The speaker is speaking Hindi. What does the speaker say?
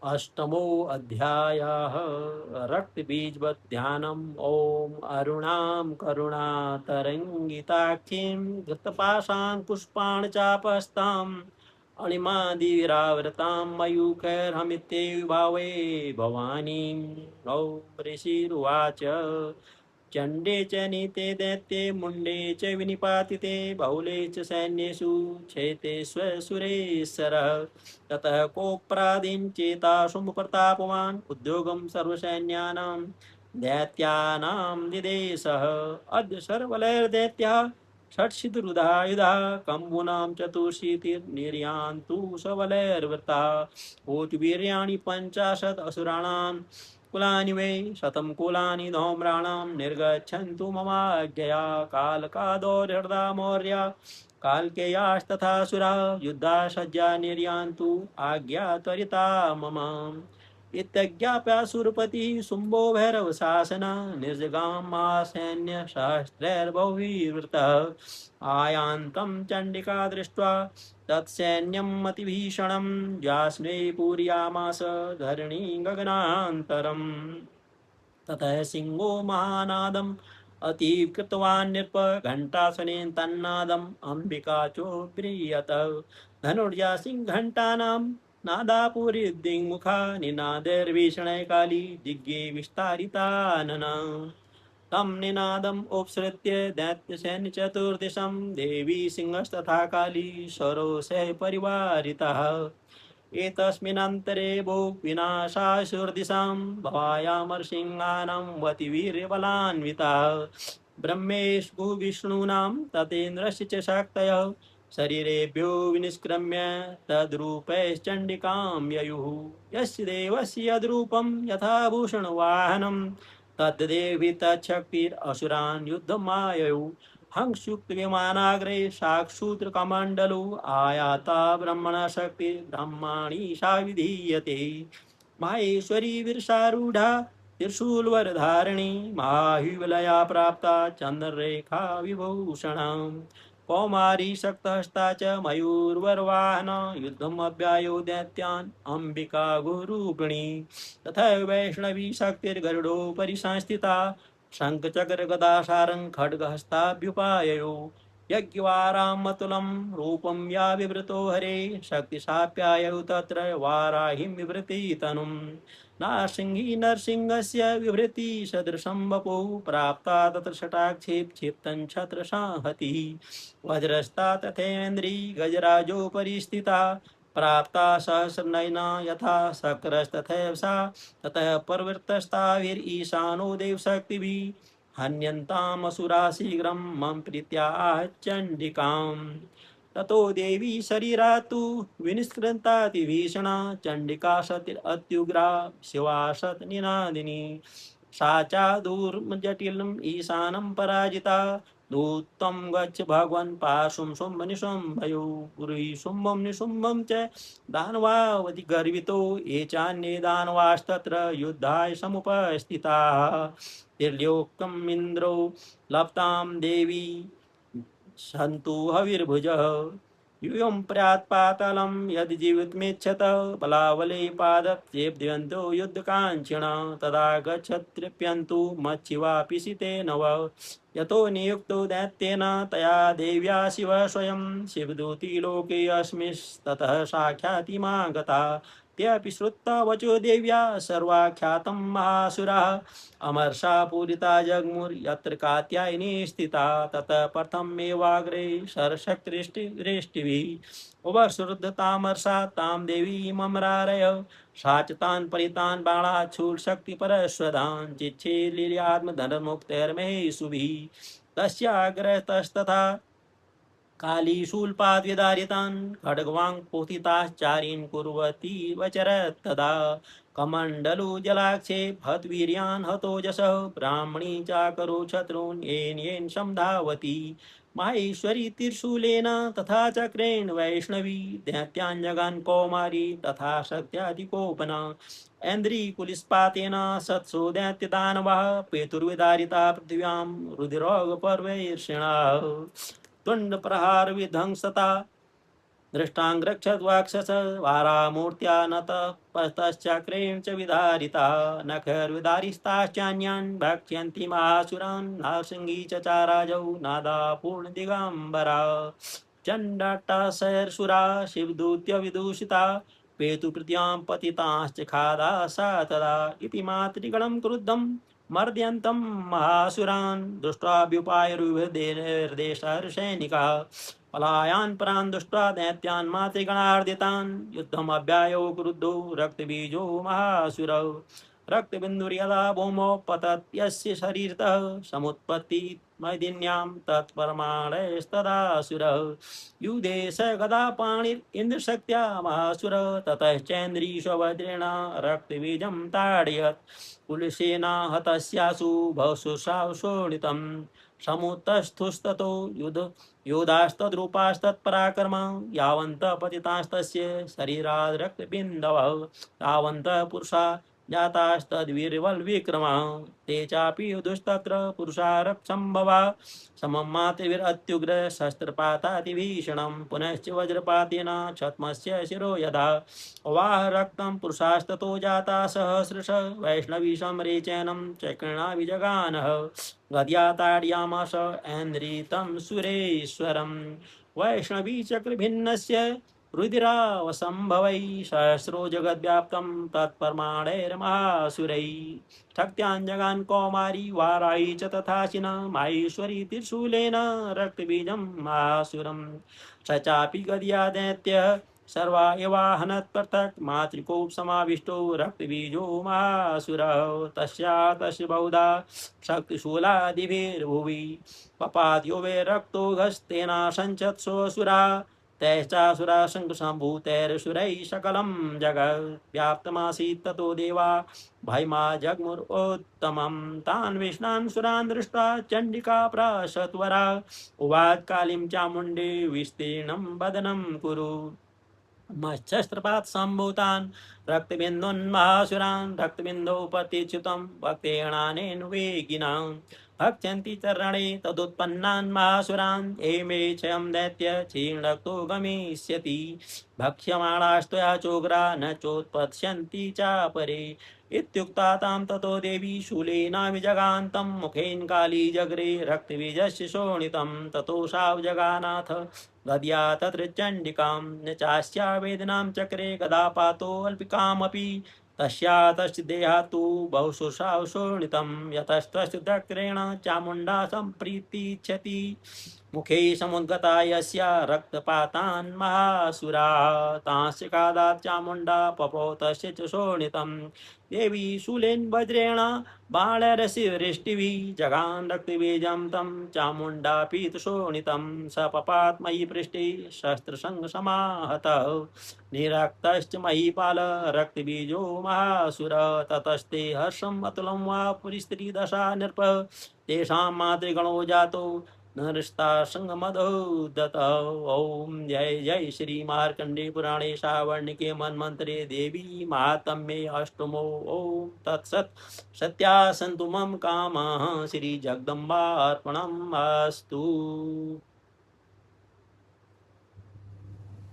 अष्टमो अध्यायः रक्तबीजवद् ॐ अरुणां करुणातरङ्गिताक्षीं धृतपाशाङ्कुष्पाणि चापस्ताम् अणिमादिविरावृतां मयूखैर्हमित्येव भावे भवानीं ॐ ऋषिरुवाच चण्डे च नीते दैत्ये मुण्डे च विनिपातिते बहुले च सैन्येषु क्षेते स्वसुरेश्वरः ततः कोऽप्रादीन् चेतासुप्रतापवान् उद्योगं सर्वसैन्यानां दैत्यानां दिदेशः अद्य सर्वलैर्दैत्याः षट्शितरुधायुधा कम्बूनां चतुर्शीतिर्निर्यान्तु सबलैर्वृता ऊचवीर्याणि 50 असुराणां कुलानि वै शतं कुलानि धौम्राणां निर्गच्छन्तु ममाज्ञया कालकादौर्हृदा मौर्या काल्केयास्तथा सुरा युद्धासज्जा निर्यान्तु आज्ञा त्वरिता मम इत्यज्ञाप्यासुरपतिः शुम्भो भैरवशासन निर्जगामासैन्यसहस्रैर्बहुविवृतः आयान्तं चण्डिका दृष्ट्वा तत्सैन्यम् अतिभीषणं यास्मै पूरयामास धरणी गगनान्तरम् ततः सिंहो महानादम् अतीव कृतवान् नृप घण्टासनेन तन्नादम् अम्बिका चोप्रियत धनुर्या सिंहघण्टानां नादापुरीद्दिङ्मुखा निनादैर्भीषणे काली दिग्गे विस्तारितानना तं निनादम् उपसृत्य दैत्यसैन्यचतुर्दिशं देवी सिंहस्तथा काली सरोषैः परिवारितः एतस्मिन्नन्तरे वो विनाशाशुरदिशां भवायामर्षिङ्गानां वतिवीर्यबलान्विताः ब्रह्मेशु विष्णूनां ततेन्द्रस्य च शक्तयः शरीरेभ्यो विनिष्क्रम्य तद्रूपैश्चण्डिकां ययुः यस्य देवस्य यद्रूपं यथा भूषणवाहनं तद्देवि तच्छक्तिरसुरान् युद्धमाययुः हंसयुक्तविमानाग्रे साक्षूत्रकमण्डलो आयाता ब्रह्मणशक्ति ब्रह्माणि सा विधीयते माहेश्वरी वीरसारूढा त्रिशूलवरधारिणी महाहुबलया प्राप्ता चन्द्ररेखा विभूषणा कौमारी शक्तहस्ता च मयूरवरवाहना युद्धमभ्यायो दैत्यान् अम्बिका गुरूपिणी तथा वैष्णवी शक्तिर्गरुडोपरि संस्थिता शङ्खचक्रगदासारं खड्गहस्ताभ्युपाययो यज्ञवारामतुलं रूपं या विवृतो हरे शक्तिशाप्यायौ तत्र वाराहिं विवृति तनुं नारसिंही नरसिंहस्य विवृति सदृशं वपुः प्राप्ता तत्र शटाक्षे क्षिप्तं छत्रसाहतिः वज्रस्ता तथेन्द्री गजराजोपरि स्थिता प्राप्ता सहस्रनयना यथा शक्रस्तथैव सा ततः प्रवृत्तस्ताभिरीशानो देवशक्तिभिः हन्यन्तामसुरा शीघ्रं मम प्रीत्या आह चण्डिकाम् ततो देवी शरीरा तु विनिष्कृतातिभीषणा चण्डिका सतिरत्युग्रा शिवा सतनिनादिनी सा चादुर्जटिलम् ईशानं पराजिता दूतं गच्छ भगवन् पाशुं शुम्भ निशुम्भयो पुरी शुम्भं निशुम्भं च दानवावधि गर्वितो ये चान्ये दानवास्तत्र युद्धाय समुपस्थिताः त्रिलोक्यम् इन्द्रो लप्तां देवी सन्तु हविर्भुजः यूयं प्रयात्पातालं यद् जीवितुमिच्छत बलावले पादप्येभ्यन्तो युद्धकाञ्चन तदा गच्छत्रिप्यन्तु मच्छिवापि सितेन वः यतो नियुक्तो दैत्येन तया देव्या शिवः स्वयं शिवदूती लोके अस्मिंस्ततः साक्षातिमा गता तेऽपि श्रुत्वा वचो देव्या सर्वाख्यातं महासुराः अमर्षा पूरिता जग्मुर्यत्र कात्यायनी स्थिता ततः प्रथमेवाग्रे सरशक्तिरिष्टिभिः उभश्रुद्धतामर्षा तां देवी ममरारय सा च तान् परितान् बाणाच्छूलशक्तिपरश्वदान् चिच्छेलिल्यात्मधर्मोक्तैर्महेषुभिः तस्याग्रतस्तथा काली शूलपाद्विदारितान् खड्गवाङ्पोथिताश्चारीन् कुर्वती वचरत् तदा कमण्डलु जलाक्षे हतवीर्यान् हतोजसः ब्राह्मणी चाकरो शत्रून् येन येन समधावती माहेश्वरी त्रिशूलेन तथा चक्रेण वैष्णवी दैत्यान् जगान् कौमारी तथा शक्त्याधिकोपना ऐन्द्रीकुलिस्पातेन सत्सो दैत्यदानवः पेतुर्विदारिता पृथिव्यां रुधिरोगपर्वैर्षिणः तुण्ड प्रहार विध्वंसता दृष्टाङ्गक्षद्वाक्षस वारामूर्त्या नतपतश्चक्रेण च विदारिता नखर्विदारिस्ताश्चान्यान् भक्ष्यन्ति महासुरान् नारसिंही च चाराजौ नादा पूर्णदिगम्बरा चण्डाट्टाशैर्सुरा शिवदूत्य विदूषिता पेतुकृत्यां पतिताश्च खादा सा तदा इति मातृगणं क्रुद्धं मर्दयन्तं महासुरान् दृष्ट्वाभ्युपायरुहृदेशसैनिकाः पलायान् परान् दृष्ट्वा दैत्यान् मातृगणार्दितान् युद्धमभ्यायो क्रुद्धो रक्तबीजो महासुरौ रक्तबिन्दुर्यदा भूमौ पतत् यस्य शरीरतः समुत्पत्ति मैदिन्यां तत्परमाणस्तदासुरः युधे स गदापाणिरिन्द्रशक्त्या महासुर ततश्चैन्द्रीशवज्रेण रक्तबीजं ताडयत् कुलसेना हतस्यासु बहुशुषाव शोणितं समुत्तस्थुस्ततो योधास्तद्रूपास्तत्पराक्रम यावन्तः पतितास्तस्य शरीराद् रक्तबिन्दवः तावन्तः पुरुषा जातास्तद्वीरबलविक्रमः ते चापि युधुस्तत्र पुरुषारक्षम्भवा समं मातृभिरत्युग्र शस्त्रपातातिभीषणं पुनश्च वज्रपातेन छद्मस्य शिरो यदा वाह रक्तं पुरुषास्ततो जाता सहस्रश वैष्णवी समरे चैनं चक्रिणाभिजगानः गद्या ताडयामास ऐन्द्रितं सुरेश्वरं वैष्णवी चक्रभिन्नस्य रुधिरावसंभवै सहस्रो जगद्व्याप्तं तत्प्रमाणैर्महासुरैः शक्त्याञ्जगान् कौमारी वाराही च तथाशिना माहेश्वरी त्रिशूलेन रक्तबीजं महासुरं स चापि गद्या दैत्यः सर्वा एवाहनत् पृथक् मातृकोपसमाविष्टो रक्तबीजो महासुरः तस्य बहुधा शक्तिशूलादिभिर्भुवि पपाद्यो वे रक्तो घस्तेना सञ्चत्सोऽसुरा तैश्चासुरा शङ्खसम्भूतैरसुरैः सकलं जगद्व्याप्तमासीत् ततो देवा भयमा जग्मुरोत्तमं तान् विष्णान् सुरान् दृष्ट्वा चण्डिका प्राशत्वरा उवाच कालीं चामुण्डे विस्तीर्णं वदनं कुरु मत्स्यस्त्रपात् सम्भूतान् रक्तबिन्दोन्महासुरान् रक्तबिन्दौ पतिच्युतं भक्तेणानेन वेगिनां भक्ष्यन्ति चरणे तदुत्पन्नान् महासुरान् एमे क्षयं दैत्य क्षीणरक्तो गमिष्यति भक्ष्यमाणास्त्वया चोग्रा न चोत्पत्स्यन्ति चापरे इत्युक्ता तां ततो देवी शूलेनाभिजगान्तं मुखेन काली जग्रे रक्तबीजस्य शोणितं ततो सावजगानाथ गद्या तत्र चण्डिकां न चास्या वेदनां चक्रे गदापातोऽल्पिकामपि तस्या तस्य देहातु बहुशुषाव शोणितं यतस्तस्य चक्रेण चामुण्डा सम्प्रीतिच्छति मुखे समुद्गता यस्या रक्तपातान् महासुरा तांस्य खादात् चामुण्डा पपौ तस्य च शोणितं देवी शूलेन वज्रेण बाणरसिवृष्टिभिः जगान् रक्तबीजं तं चामुण्डा पीतशोणितं स पपात मयि पृष्ठे शस्त्रसंगसमाहतः निरक्तश्च महीपाल रक्तबीजो महासुर ततस्ते हर्षम् अतुलं वा पुरीस्त्रीदशा नृप तेषां मातृगणो जातो नरस्ता संगमदोदत ओम जय जय श्री मार्कंडे पुराणे सावर्णिके मन्वन्तरे देवी महात्म्ये अष्टमो ओम तत्सत् सत्या सन्तु मम कामः श्री जगदम्बार्पणम् अस्तु।